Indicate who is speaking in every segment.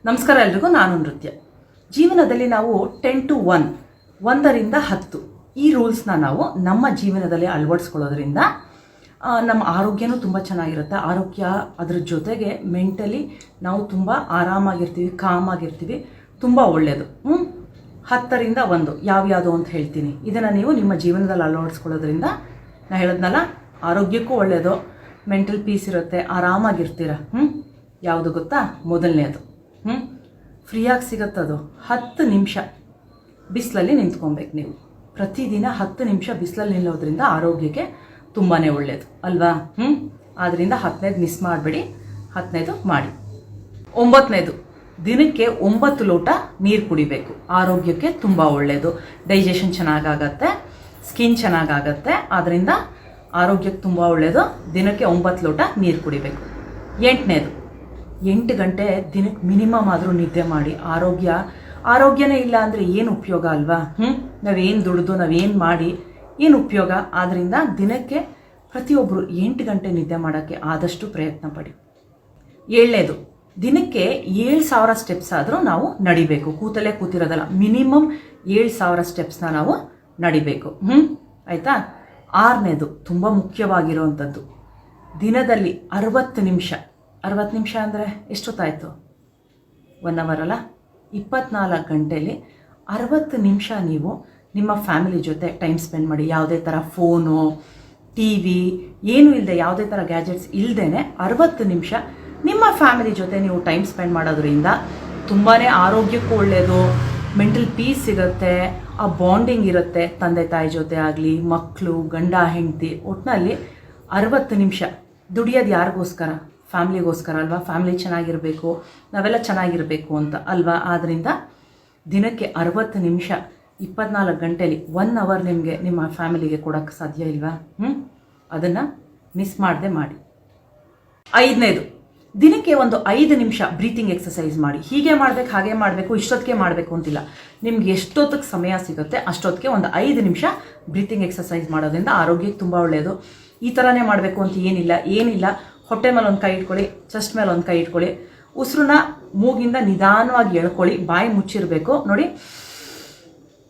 Speaker 1: ನಮಸ್ಕಾರ ಎಲ್ರಿಗೂ. ನಾನು ನೃತ್ಯ. ಜೀವನದಲ್ಲಿ ನಾವು 10 to 1 1ರಿಂದ 10 ಈ ರೂಲ್ಸ್ನ ನಾವು ನಮ್ಮ ಜೀವನದಲ್ಲಿ ಅಳವಡಿಸ್ಕೊಳ್ಳೋದ್ರಿಂದ ನಮ್ಮ ಆರೋಗ್ಯನೂ ತುಂಬ ಚೆನ್ನಾಗಿರುತ್ತೆ. ಆರೋಗ್ಯ ಅದರ ಜೊತೆಗೆ ಮೆಂಟಲಿ ನಾವು ತುಂಬ ಆರಾಮಾಗಿರ್ತೀವಿ, ಕಾಮಾಗಿರ್ತೀವಿ, ತುಂಬ ಒಳ್ಳೆಯದು. 10ರಿಂದ 1 ಯಾವ್ಯಾವುದು ಅಂತ ಹೇಳ್ತೀನಿ. ಇದನ್ನು ನೀವು ನಿಮ್ಮ ಜೀವನದಲ್ಲಿ ಅಳವಡಿಸ್ಕೊಳ್ಳೋದ್ರಿಂದ ನಾನು ಹೇಳೋದ್ನಲ್ಲ, ಆರೋಗ್ಯಕ್ಕೂ ಒಳ್ಳೆಯದು, ಮೆಂಟಲ್ ಪೀಸ್ ಇರುತ್ತೆ, ಆರಾಮಾಗಿರ್ತೀರ. ಯಾವುದು ಗೊತ್ತಾ? ಮೊದಲನೇದು ಫ್ರೀಯಾಗಿ ಸಿಗುತ್ತದು 10 ನಿಮಿಷ ಬಿಸಿಲಲ್ಲಿ ನಿಂತ್ಕೊಬೇಕು. ನೀವು ಪ್ರತಿದಿನ 10 ನಿಮಿಷ ಬಿಸಿಲಲ್ಲಿ ನಿಲ್ಲೋದ್ರಿಂದ ಆರೋಗ್ಯಕ್ಕೆ ತುಂಬಾ ಒಳ್ಳೆಯದು ಅಲ್ವಾ? ಆದ್ದರಿಂದ 10ನೇದು ಮಿಸ್ ಮಾಡಬೇಡಿ, 10ನೇದು ಮಾಡಿ. 9ನೇದು ದಿನಕ್ಕೆ 9 ಲೋಟ ನೀರು ಕುಡಿಬೇಕು. ಆರೋಗ್ಯಕ್ಕೆ ತುಂಬ ಒಳ್ಳೆಯದು. ಡೈಜೆಷನ್ ಚೆನ್ನಾಗಾಗತ್ತೆ, ಸ್ಕಿನ್ ಚೆನ್ನಾಗಾಗತ್ತೆ, ಆದ್ದರಿಂದ ಆರೋಗ್ಯಕ್ಕೆ ತುಂಬ ಒಳ್ಳೆಯದು. ದಿನಕ್ಕೆ 9 ಲೋಟ ನೀರು ಕುಡಿಬೇಕು. 8ನೇದು 8 ಗಂಟೆ ದಿನಕ್ಕೆ ಮಿನಿಮಮ್ ಆದರೂ ನಿದ್ದೆ ಮಾಡಿ. ಆರೋಗ್ಯನೇ ಇಲ್ಲ ಅಂದರೆ ಏನು ಉಪಯೋಗ ಅಲ್ವಾ? ನಾವೇನು ದುಡಿದು ನಾವೇನು ಮಾಡಿ ಏನು ಉಪಯೋಗ? ಆದ್ದರಿಂದ ದಿನಕ್ಕೆ ಪ್ರತಿಯೊಬ್ಬರು 8 ಗಂಟೆ ನಿದ್ದೆ ಮಾಡೋಕ್ಕೆ ಆದಷ್ಟು ಪ್ರಯತ್ನ ಪಡಿ. 7ನೇದು ದಿನಕ್ಕೆ 7,000 ಸ್ಟೆಪ್ಸ್ ಆದರೂ ನಾವು ನಡಿಬೇಕು. ಕೂತಲೇ ಕೂತಿರೋದಲ್ಲ, ಮಿನಿಮಮ್ 7,000 ಸ್ಟೆಪ್ಸ್ನ ನಾವು ನಡಿಬೇಕು. ಆಯಿತಾ? 6ನೇದು ತುಂಬ ಮುಖ್ಯವಾಗಿರುವಂಥದ್ದು, ದಿನದಲ್ಲಿ 60 ನಿಮಿಷ. 60 ನಿಮಿಷ ಅಂದರೆ ಎಷ್ಟೊತ್ತಾಯಿತು? 1 ಅವರ್ ಅಲ್ಲ? 24 ಗಂಟೆಯಲ್ಲಿ 60 ನಿಮಿಷ ನೀವು ನಿಮ್ಮ ಫ್ಯಾಮಿಲಿ ಜೊತೆ ಟೈಮ್ ಸ್ಪೆಂಡ್ ಮಾಡಿ. ಯಾವುದೇ ಥರ ಫೋನು, ಟಿ ವಿ ಏನೂ ಇಲ್ಲದೆ, ಯಾವುದೇ ಥರ ಗ್ಯಾಜೆಟ್ಸ್ ಇಲ್ಲದೇ 60 ನಿಮಿಷ ನಿಮ್ಮ ಫ್ಯಾಮಿಲಿ ಜೊತೆ ನೀವು ಟೈಮ್ ಸ್ಪೆಂಡ್ ಮಾಡೋದ್ರಿಂದ ತುಂಬಾ ಆರೋಗ್ಯಕ್ಕೂ ಒಳ್ಳೆಯದು, ಮೆಂಟಲ್ ಪೀಸ್ ಸಿಗುತ್ತೆ, ಆ ಬಾಂಡಿಂಗ್ ಇರುತ್ತೆ ತಂದೆ ತಾಯಿ ಜೊತೆ ಆಗಲಿ, ಮಕ್ಕಳು, ಗಂಡ ಹೆಂಡತಿ. ಒಟ್ಟಿನಲ್ಲಿ 60 ನಿಮಿಷ ದುಡಿಯೋದು ಯಾರಿಗೋಸ್ಕರ? ಫ್ಯಾಮ್ಲಿಗೋಸ್ಕರ ಅಲ್ವಾ? ಫ್ಯಾಮ್ಲಿ ಚೆನ್ನಾಗಿರಬೇಕು, ನಾವೆಲ್ಲ ಚೆನ್ನಾಗಿರಬೇಕು ಅಂತ ಅಲ್ವಾ? ಆದ್ದರಿಂದ ದಿನಕ್ಕೆ 60 ನಿಮಿಷ 24 ಗಂಟೆಯಲ್ಲಿ 1 ಅವರ್ ನಿಮಗೆ ನಿಮ್ಮ ಫ್ಯಾಮಿಲಿಗೆ ಕೊಡೋಕ್ಕೆ ಸಾಧ್ಯ ಇಲ್ವಾ? ಅದನ್ನು ಮಿಸ್ ಮಾಡದೆ ಮಾಡಿ. 5ನೇದು ದಿನಕ್ಕೆ ಒಂದು 5 ನಿಮಿಷ ಬ್ರೀತಿಂಗ್ ಎಕ್ಸಸೈಸ್ ಮಾಡಿ. ಹೀಗೆ ಮಾಡಬೇಕು, ಹಾಗೆ ಮಾಡಬೇಕು, ಇಷ್ಟೊತ್ತಿಗೆ ಮಾಡಬೇಕು ಅಂತಿಲ್ಲ. ನಿಮ್ಗೆ ಎಷ್ಟೊತ್ತಿಗೆ ಸಮಯ ಸಿಗುತ್ತೆ ಅಷ್ಟೊತ್ತಿಗೆ ಒಂದು 5 ನಿಮಿಷ ಬ್ರೀತಿಂಗ್ ಎಕ್ಸಸೈಸ್ ಮಾಡೋದ್ರಿಂದ ಆರೋಗ್ಯಕ್ಕೆ ತುಂಬ ಒಳ್ಳೆಯದು. ಈ ಥರನೇ ಮಾಡಬೇಕು ಅಂತ ಏನಿಲ್ಲ. ಹೊಟ್ಟೆ ಮೇಲೆ ಒಂದು ಕೈ ಇಟ್ಕೊಳ್ಳಿ, ಚೆಸ್ಟ್ ಮೇಲೆ ಒಂದು ಕೈ ಇಟ್ಕೊಳ್ಳಿ, ಉಸಿರನ್ನ ಮೂಗಿಂದ ನಿಧಾನವಾಗಿ ಎಳ್ಕೊಳ್ಳಿ, ಬಾಯಿ ಮುಚ್ಚಿರಬೇಕು ನೋಡಿ.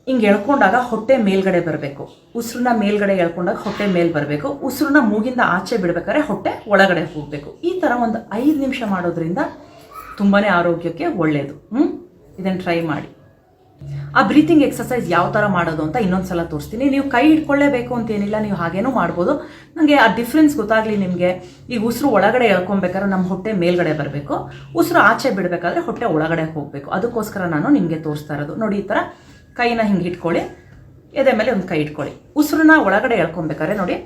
Speaker 1: ಹಿಂಗೆ ಎಳ್ಕೊಂಡಾಗ ಹೊಟ್ಟೆ ಮೇಲ್ಗಡೆ ಬರಬೇಕು, ಉಸಿರನ್ನ ಮೇಲ್ಗಡೆ ಎಳ್ಕೊಂಡಾಗ ಹೊಟ್ಟೆ ಮೇಲೆ ಬರಬೇಕು, ಉಸಿರನ್ನ ಮೂಗಿಂದ ಆಚೆ ಬಿಡಬೇಕಾದ್ರೆ ಹೊಟ್ಟೆ ಒಳಗಡೆ ಹೋಗಬೇಕು. ಈ ಥರ ಒಂದು 5 ನಿಮಿಷ ಮಾಡೋದ್ರಿಂದ ತುಂಬಾ ಆರೋಗ್ಯಕ್ಕೆ ಒಳ್ಳೆಯದು. ಇದನ್ನು ಟ್ರೈ ಮಾಡಿ. ಆ ಬ್ರೀತಿಂಗ್ ಎಕ್ಸಸೈಸ್ ಯಾವ ಥರ ಮಾಡೋದು ಅಂತ ಇನ್ನೊಂದು ಸಲ ತೋರಿಸ್ತೀನಿ. ನೀವು ಕೈ ಇಟ್ಕೊಳ್ಳೇಬೇಕು ಅಂತೇನಿಲ್ಲ, ನೀವು ಹಾಗೇನೂ ಮಾಡ್ಬೋದು. ನನಗೆ ಆ ಡಿಫ್ರೆನ್ಸ್ ಗೊತ್ತಾಗಲಿ ನಿಮಗೆ. ಈಗ ಉಸಿರು ಒಳಗಡೆ ಎಳ್ಕೊಬೇಕಾದ್ರೆ ನಮ್ಮ ಹೊಟ್ಟೆ ಮೇಲ್ಗಡೆ ಬರಬೇಕು, ಉಸಿರು ಆಚೆ ಬಿಡಬೇಕಾದ್ರೆ ಹೊಟ್ಟೆ ಒಳಗಡೆ ಹೋಗಬೇಕು. ಅದಕ್ಕೋಸ್ಕರ ನಾನು ನಿಮಗೆ ತೋರಿಸ್ತಾ ಇರೋದು. ನೋಡಿ, ಈ ಥರ ಕೈನ ಹಿಂಗೆ ಇಟ್ಕೊಳ್ಳಿ, ಎದೆ ಮೇಲೆ ಒಂದು ಕೈ ಇಟ್ಕೊಳ್ಳಿ, ಉಸಿರನ್ನ ಒಳಗಡೆ ಎಳ್ಕೊಬೇಕಾದ್ರೆ ನೋಡಿ,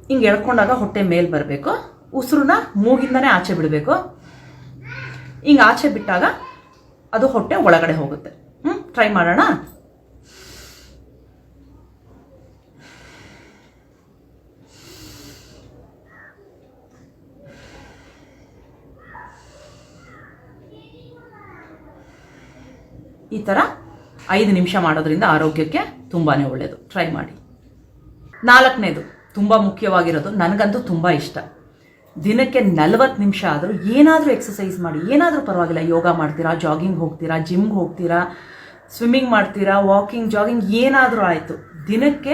Speaker 1: ಹಿಂಗೆ ಎಳ್ಕೊಂಡಾಗ ಹೊಟ್ಟೆ ಮೇಲೆ ಬರಬೇಕು, ಉಸಿರನ್ನ ಮೂಗಿಂದನೇ ಆಚೆ ಬಿಡಬೇಕು. ಹಿಂಗೆ ಆಚೆ ಬಿಟ್ಟಾಗ ಅದು ಹೊಟ್ಟೆ ಒಳಗಡೆ ಹೋಗುತ್ತೆ. ಟ್ರೈ ಮಾಡೋಣ. ಈ ಥರ 5 ನಿಮಿಷ ಮಾಡೋದ್ರಿಂದ ಆರೋಗ್ಯಕ್ಕೆ ತುಂಬಾ ಒಳ್ಳೆಯದು. ಟ್ರೈ ಮಾಡಿ. 4ನೇದು ತುಂಬ ಮುಖ್ಯವಾಗಿರೋದು, ನನಗಂತೂ ತುಂಬ ಇಷ್ಟ. ದಿನಕ್ಕೆ 40 ನಿಮಿಷ ಆದರೂ ಏನಾದರೂ ಎಕ್ಸಸೈಸ್ ಮಾಡಿ. ಏನಾದರೂ ಪರವಾಗಿಲ್ಲ, ಯೋಗ ಮಾಡ್ತೀರಾ, ಜಾಗಿಂಗ್ ಹೋಗ್ತೀರಾ, ಜಿಮ್ಗೆ ಹೋಗ್ತೀರಾ, ಸ್ವಿಮ್ಮಿಂಗ್ ಮಾಡ್ತೀರಾ, ವಾಕಿಂಗ್, ಜಾಗಿಂಗ್ ಏನಾದರೂ ಆಯಿತು. ದಿನಕ್ಕೆ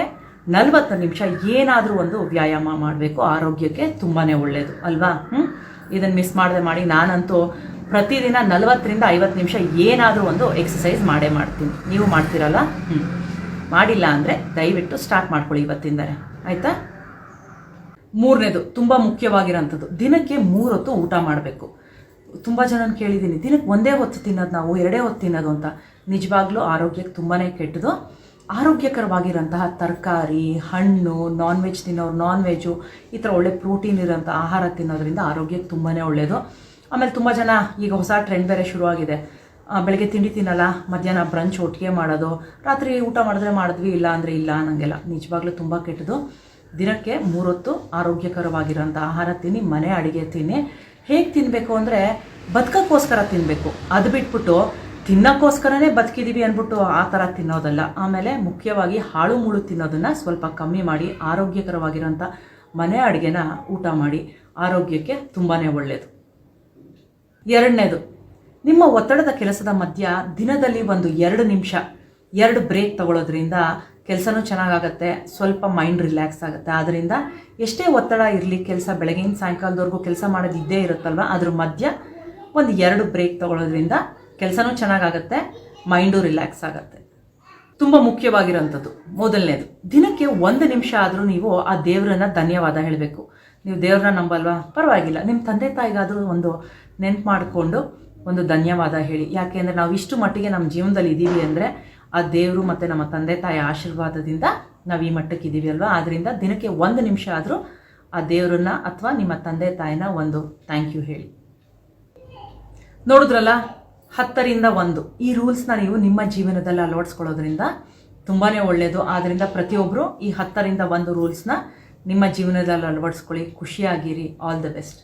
Speaker 1: 40 ನಿಮಿಷ ಏನಾದರೂ ಒಂದು ವ್ಯಾಯಾಮ ಮಾಡಬೇಕು. ಆರೋಗ್ಯಕ್ಕೆ ತುಂಬಾ ಒಳ್ಳೆಯದು ಅಲ್ವಾ? ಇದನ್ನು ಮಿಸ್ ಮಾಡದೆ ಮಾಡಿ. ನಾನಂತೂ ಪ್ರತಿದಿನ 40ರಿಂದ 50 ನಿಮಿಷ ಏನಾದರೂ ಒಂದು ಎಕ್ಸಸೈಸ್ ಮಾಡೇ ಮಾಡ್ತೀನಿ. ನೀವು ಮಾಡ್ತೀರಲ್ಲ? ಮಾಡಿಲ್ಲ ಅಂದರೆ ದಯವಿಟ್ಟು ಸ್ಟಾರ್ಟ್ ಮಾಡ್ಕೊಳ್ಳಿ ಇವತ್ತಿಂದಲೇ, ಆಯಿತಾ? 3ನೇದು ತುಂಬ ಮುಖ್ಯವಾಗಿರೋಂಥದ್ದು, ದಿನಕ್ಕೆ 3 ಹೊತ್ತು ಊಟ ಮಾಡಬೇಕು. ತುಂಬ ಜನನ ಕೇಳಿದ್ದೀನಿ, ದಿನಕ್ಕೆ 1 ಹೊತ್ತು ತಿನ್ನೋದು ನಾವು, 2 ಹೊತ್ತು ತಿನ್ನೋದು ಅಂತ. ನಿಜವಾಗ್ಲೂ ಆರೋಗ್ಯಕ್ಕೆ ತುಂಬಾ ಕೆಟ್ಟದು. ಆರೋಗ್ಯಕರವಾಗಿರೋಂತಹ ತರಕಾರಿ, ಹಣ್ಣು, ನಾನ್ ವೆಜ್ ತಿನ್ನೋರು ನಾನ್ ವೆಜ್ಜು, ಈ ಥರ ಒಳ್ಳೆ ಪ್ರೋಟೀನ್ ಇರೋಂಥ ಆಹಾರ ತಿನ್ನೋದ್ರಿಂದ ಆರೋಗ್ಯಕ್ಕೆ ತುಂಬಾ ಒಳ್ಳೆಯದು. ಆಮೇಲೆ ತುಂಬ ಜನ ಈಗ ಹೊಸ ಟ್ರೆಂಡ್ ಬೇರೆ ಶುರುವಾಗಿದೆ. ಬೆಳಗ್ಗೆ ತಿಂಡಿ ತಿನ್ನಲ್ಲ, ಮಧ್ಯಾಹ್ನ ಬ್ರಂಚ್ ಒಟ್ಟಿಗೆ ಮಾಡೋದು, ರಾತ್ರಿ ಊಟ ಮಾಡಿದ್ರೆ ಮಾಡಿದ್ವಿ, ಇಲ್ಲ ಅಂದರೆ ಇಲ್ಲ ಅನ್ನಂಗೆಲ್ಲ. ನಿಜವಾಗ್ಲೂ ತುಂಬ ಕೆಟ್ಟದು. ದಿನಕ್ಕೆ 3 ಹೊತ್ತು ಆರೋಗ್ಯಕರವಾಗಿರೋಂಥ ಆಹಾರ ತಿನ್ನಿ, ಮನೆ ಅಡುಗೆ ತಿನ್ನಿ. ಹೇಗೆ ತಿನ್ನಬೇಕು ಅಂದರೆ ಬದುಕೋಕ್ಕೋಸ್ಕರ ತಿನ್ನಬೇಕು. ಅದು ಬಿಟ್ಬಿಟ್ಟು ತಿನ್ನೋಕ್ಕೋಸ್ಕರನೇ ಬದುಕಿದ್ದೀವಿ ಅಂದ್ಬಿಟ್ಟು ಆ ಥರ ತಿನ್ನೋದಲ್ಲ. ಆಮೇಲೆ ಮುಖ್ಯವಾಗಿ ಹಾಳು ಮುಳು ತಿನ್ನೋದನ್ನು ಸ್ವಲ್ಪ ಕಮ್ಮಿ ಮಾಡಿ, ಆರೋಗ್ಯಕರವಾಗಿರೋಂಥ ಮನೆ ಅಡುಗೆನ ಊಟ ಮಾಡಿ. ಆರೋಗ್ಯಕ್ಕೆ ತುಂಬಾ ಒಳ್ಳೆಯದು. ಎರಡನೇದು, ನಿಮ್ಮ ಒತ್ತಡದ ಕೆಲಸದ ಮಧ್ಯ ದಿನದಲ್ಲಿ ಒಂದು 2 ನಿಮಿಷ 2 ಬ್ರೇಕ್ ತಗೊಳ್ಳೋದ್ರಿಂದ ಕೆಲಸನೂ ಚೆನ್ನಾಗಾಗತ್ತೆ, ಸ್ವಲ್ಪ ಮೈಂಡ್ ರಿಲ್ಯಾಕ್ಸ್ ಆಗುತ್ತೆ. ಆದ್ದರಿಂದ ಎಷ್ಟೇ ಒತ್ತಡ ಇರಲಿ, ಕೆಲಸ ಬೆಳಗ್ಗೆಯಿಂದ ಸಾಯಂಕಾಲದವರೆಗೂ ಕೆಲಸ ಮಾಡೋದು ಇದ್ದೇ ಇರುತ್ತಲ್ವ, ಅದ್ರ ಮಧ್ಯ ಒಂದು 2 ಬ್ರೇಕ್ ತಗೊಳ್ಳೋದ್ರಿಂದ ಕೆಲಸನೂ ಚೆನ್ನಾಗಾಗತ್ತೆ, ಮೈಂಡು ರಿಲ್ಯಾಕ್ಸ್ ಆಗುತ್ತೆ. ತುಂಬ ಮುಖ್ಯವಾಗಿರೋಂಥದ್ದು ಮೊದಲನೇದು, ದಿನಕ್ಕೆ 1 ನಿಮಿಷ ಆದರೂ ನೀವು ಆ ದೇವರನ್ನ ಧನ್ಯವಾದ ಹೇಳಬೇಕು. ನೀವು ದೇವ್ರನ್ನ ನಂಬಲ್ವಾ, ಪರವಾಗಿಲ್ಲ, ನಿಮ್ಮ ತಂದೆ ತಾಯಿಗಾದರೂ ಒಂದು ನೆನ್ಪು ಮಾಡಿಕೊಂಡು ಒಂದು ಧನ್ಯವಾದ ಹೇಳಿ. ಯಾಕೆಂದರೆ ನಾವು ಇಷ್ಟು ಮಟ್ಟಿಗೆ ನಮ್ಮ ಜೀವನದಲ್ಲಿ ಇದ್ದೀವಿ ಅಂದರೆ ಆ ದೇವರು ಮತ್ತು ನಮ್ಮ ತಂದೆ ತಾಯಿ ಆಶೀರ್ವಾದದಿಂದ ನಾವು ಈ ಮಟ್ಟಕ್ಕೆ ಇದ್ದೀವಿ ಅಲ್ವಾ. ಆದ್ದರಿಂದ ದಿನಕ್ಕೆ 1 ನಿಮಿಷ ಆದರೂ ಆ ದೇವರನ್ನ ಅಥವಾ ನಿಮ್ಮ ತಂದೆ ತಾಯಿನ ಒಂದು ಥ್ಯಾಂಕ್ ಯು ಹೇಳಿ. ನೋಡಿದ್ರಲ್ಲ, 10ರಿಂದ 1 ಈ ರೂಲ್ಸ್ನ ನೀವು ನಿಮ್ಮ ಜೀವನದಲ್ಲಿ ಅಳವಡಿಸ್ಕೊಳ್ಳೋದ್ರಿಂದ ತುಂಬಾ ಒಳ್ಳೆಯದು. ಆದ್ದರಿಂದ ಪ್ರತಿಯೊಬ್ಬರು ಈ 10ರಿಂದ 1 ರೂಲ್ಸ್ನ ನಿಮ್ಮ ಜೀವನದಲ್ಲಿ ಅಳವಡಿಸ್ಕೊಳ್ಳಿ. ಖುಷಿಯಾಗಿರಿ. All the best.